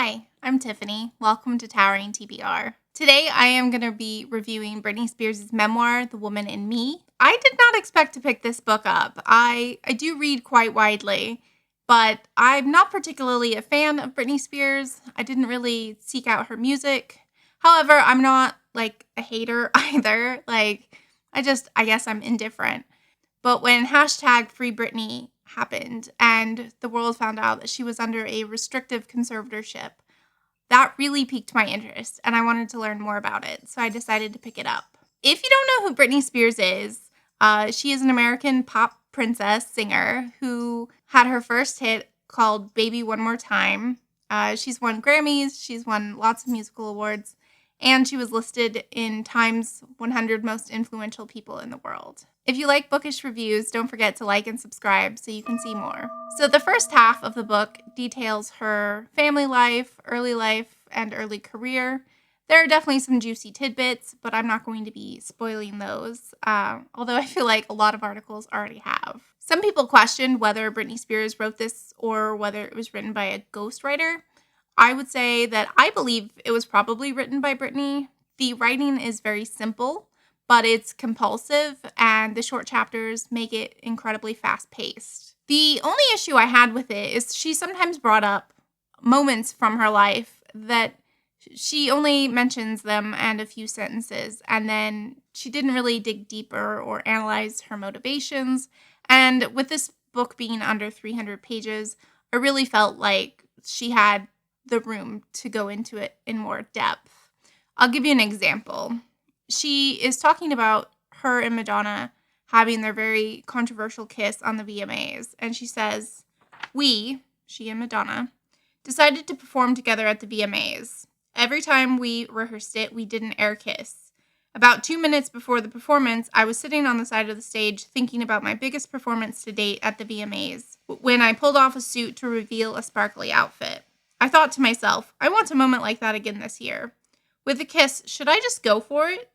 Hi, I'm Tiffany. Welcome to Towering TBR. Today I am going to be reviewing Britney Spears' memoir, The Woman in Me. I did not expect to pick this book up. I do read quite widely, but I'm not particularly a fan of Britney Spears. I didn't really seek out her music. However, I'm not like a hater either. I guess I'm indifferent. But when hashtag Free Britney happened and the world found out that she was under a restrictive conservatorship, that really piqued my interest and I wanted to learn more about it. So I decided to pick it up. If you don't know who Britney Spears is, she is an American pop princess singer who had her first hit called Baby One More Time. She's won Grammys, she's won lots of musical awards, and she was listed in Time's 100 Most Influential People in the World. If you like bookish reviews, don't forget to like and subscribe so you can see more. So the first half of the book details her family life, and early career. There are definitely some juicy tidbits, but I'm not going to be spoiling those, although I feel like a lot of articles already have. Some people questioned whether Britney Spears wrote this or whether it was written by a ghostwriter. I would say that I believe it was probably written by Britney. The writing is very simple, but it's compulsive, and the short chapters make it incredibly fast-paced. The only issue I had with it is she sometimes brought up moments from her life that she only mentions them and a few sentences, and then she didn't really dig deeper or analyze her motivations. And with this book being under 300 pages, I really felt like she had the room to go into it in more depth. I'll give you an example. She is talking about her and Madonna having their very controversial kiss on the VMAs, and she says, she and Madonna, decided to perform together at the VMAs. Every time we rehearsed it, we did an air kiss. About 2 minutes before the performance, I was sitting on the side of the stage thinking about my biggest performance to date at the VMAs, when I pulled off a suit to reveal a sparkly outfit. I thought to myself, I want a moment like that again this year. With the kiss, should I just go for it?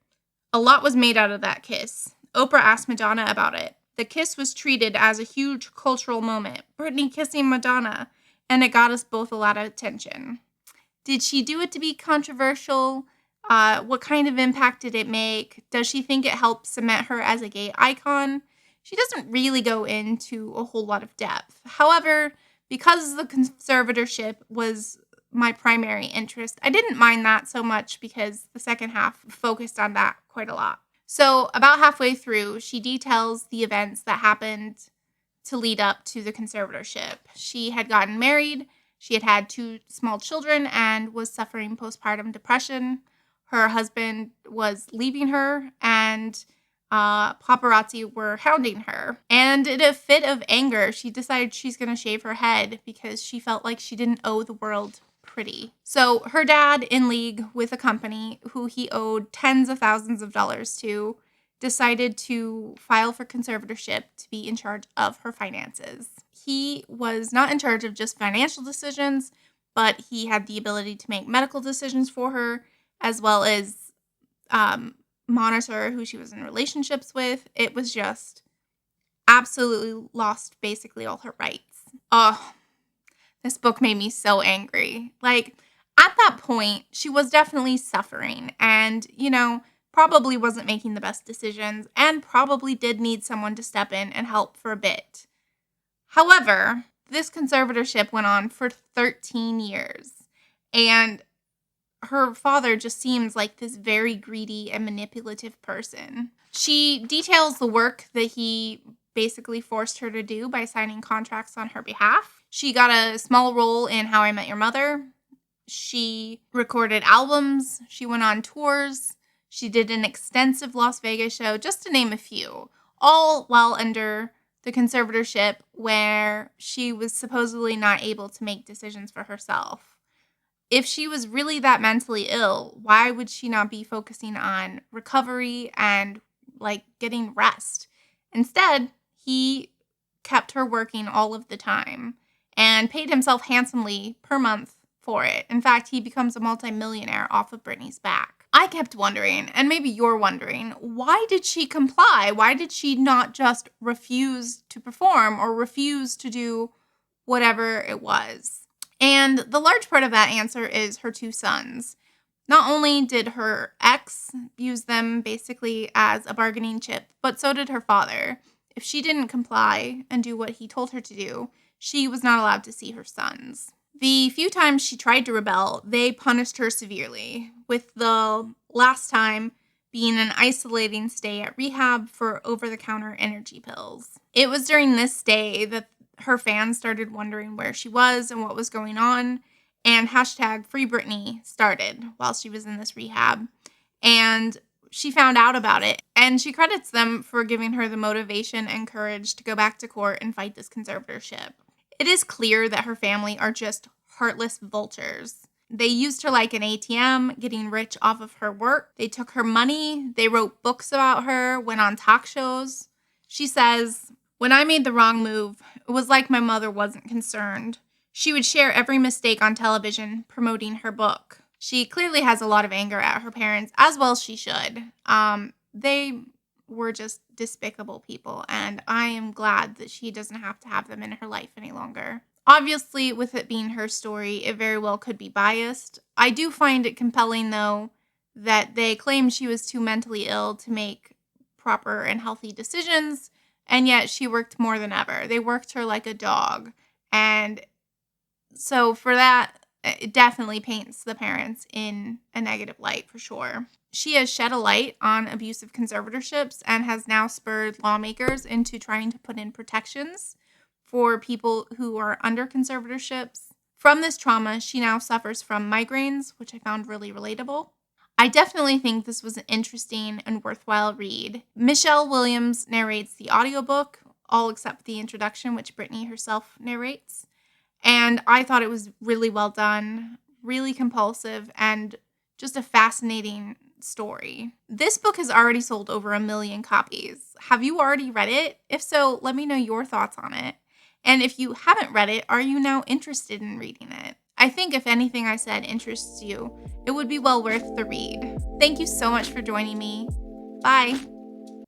A lot was made out of that kiss. Oprah asked Madonna about it. The kiss was treated as a huge cultural moment. Britney kissing Madonna, and it got us both a lot of attention. Did she do it to be controversial? What kind of impact did it make? Does she think it helped cement her as a gay icon? She doesn't really go into a whole lot of depth. However, because the conservatorship was my primary interest, I didn't mind that so much because the second half focused on that quite a lot. So about halfway through, she details the events that happened to lead up to the conservatorship. She had gotten married, she had had 2 small children, and was suffering postpartum depression. Her husband was leaving her, and paparazzi were hounding her. And in a fit of anger, she decided she's going to shave her head because she felt like she didn't owe the world pretty. So her dad, in league with a company who he owed tens of thousands of dollars to, decided to file for conservatorship to be in charge of her finances. He was not in charge of just financial decisions, but he had the ability to make medical decisions for her, as well as monitor who she was in relationships with. It was just absolutely lost basically all her rights. Oh, this book made me so angry. Like, at that point, she was definitely suffering and, probably wasn't making the best decisions and probably did need someone to step in and help for a bit. However, this conservatorship went on for 13 years, and her father just seems like this very greedy and manipulative person. She details the work that he basically forced her to do by signing contracts on her behalf. She got a small role in How I Met Your Mother. She recorded albums. She went on tours. She did an extensive Las Vegas show, just to name a few, all while under the conservatorship where she was supposedly not able to make decisions for herself. If she was really that mentally ill, why would she not be focusing on recovery and getting rest? Instead, he kept her working all of the time and paid himself handsomely per month for it. In fact, he becomes a multimillionaire off of Britney's back. I kept wondering, and maybe you're wondering, why did she comply? Why did she not just refuse to perform or refuse to do whatever it was? And the large part of that answer is her two sons. Not only did her ex use them basically as a bargaining chip, but so did her father. If she didn't comply and do what he told her to do, she was not allowed to see her sons. The few times she tried to rebel, they punished her severely, with the last time being an isolating stay at rehab for over-the-counter energy pills. It was during this stay that her fans started wondering where she was and what was going on, and hashtag Free Britney started while she was in this rehab. And she found out about it, and she credits them for giving her the motivation and courage to go back to court and fight this conservatorship. It is clear that her family are just heartless vultures. They used her like an ATM, getting rich off of her work. They took her money. They wrote books about her, went on talk shows. She says, "When I made the wrong move, it was like my mother wasn't concerned. She would share every mistake on television, promoting her book." She clearly has a lot of anger at her parents, as well as she should. They were just despicable people, and I am glad that she doesn't have to have them in her life any longer. Obviously, with it being her story, it very well could be biased. I do find it compelling, though, that they claim she was too mentally ill to make proper and healthy decisions, and yet she worked more than ever. They worked her like a dog, and so for that, it definitely paints the parents in a negative light for sure. She has shed a light on abusive conservatorships and has now spurred lawmakers into trying to put in protections for people who are under conservatorships. From this trauma, she now suffers from migraines, which I found really relatable. I definitely think this was an interesting and worthwhile read. Michelle Williams narrates the audiobook, all except the introduction, which Britney herself narrates. And I thought it was really well done, really compulsive, and just a fascinating story. This book has already sold over 1 million copies. Have you already read it? If so, let me know your thoughts on it. And if you haven't read it, are you now interested in reading it? I think if anything I said interests you, it would be well worth the read. Thank you so much for joining me. Bye.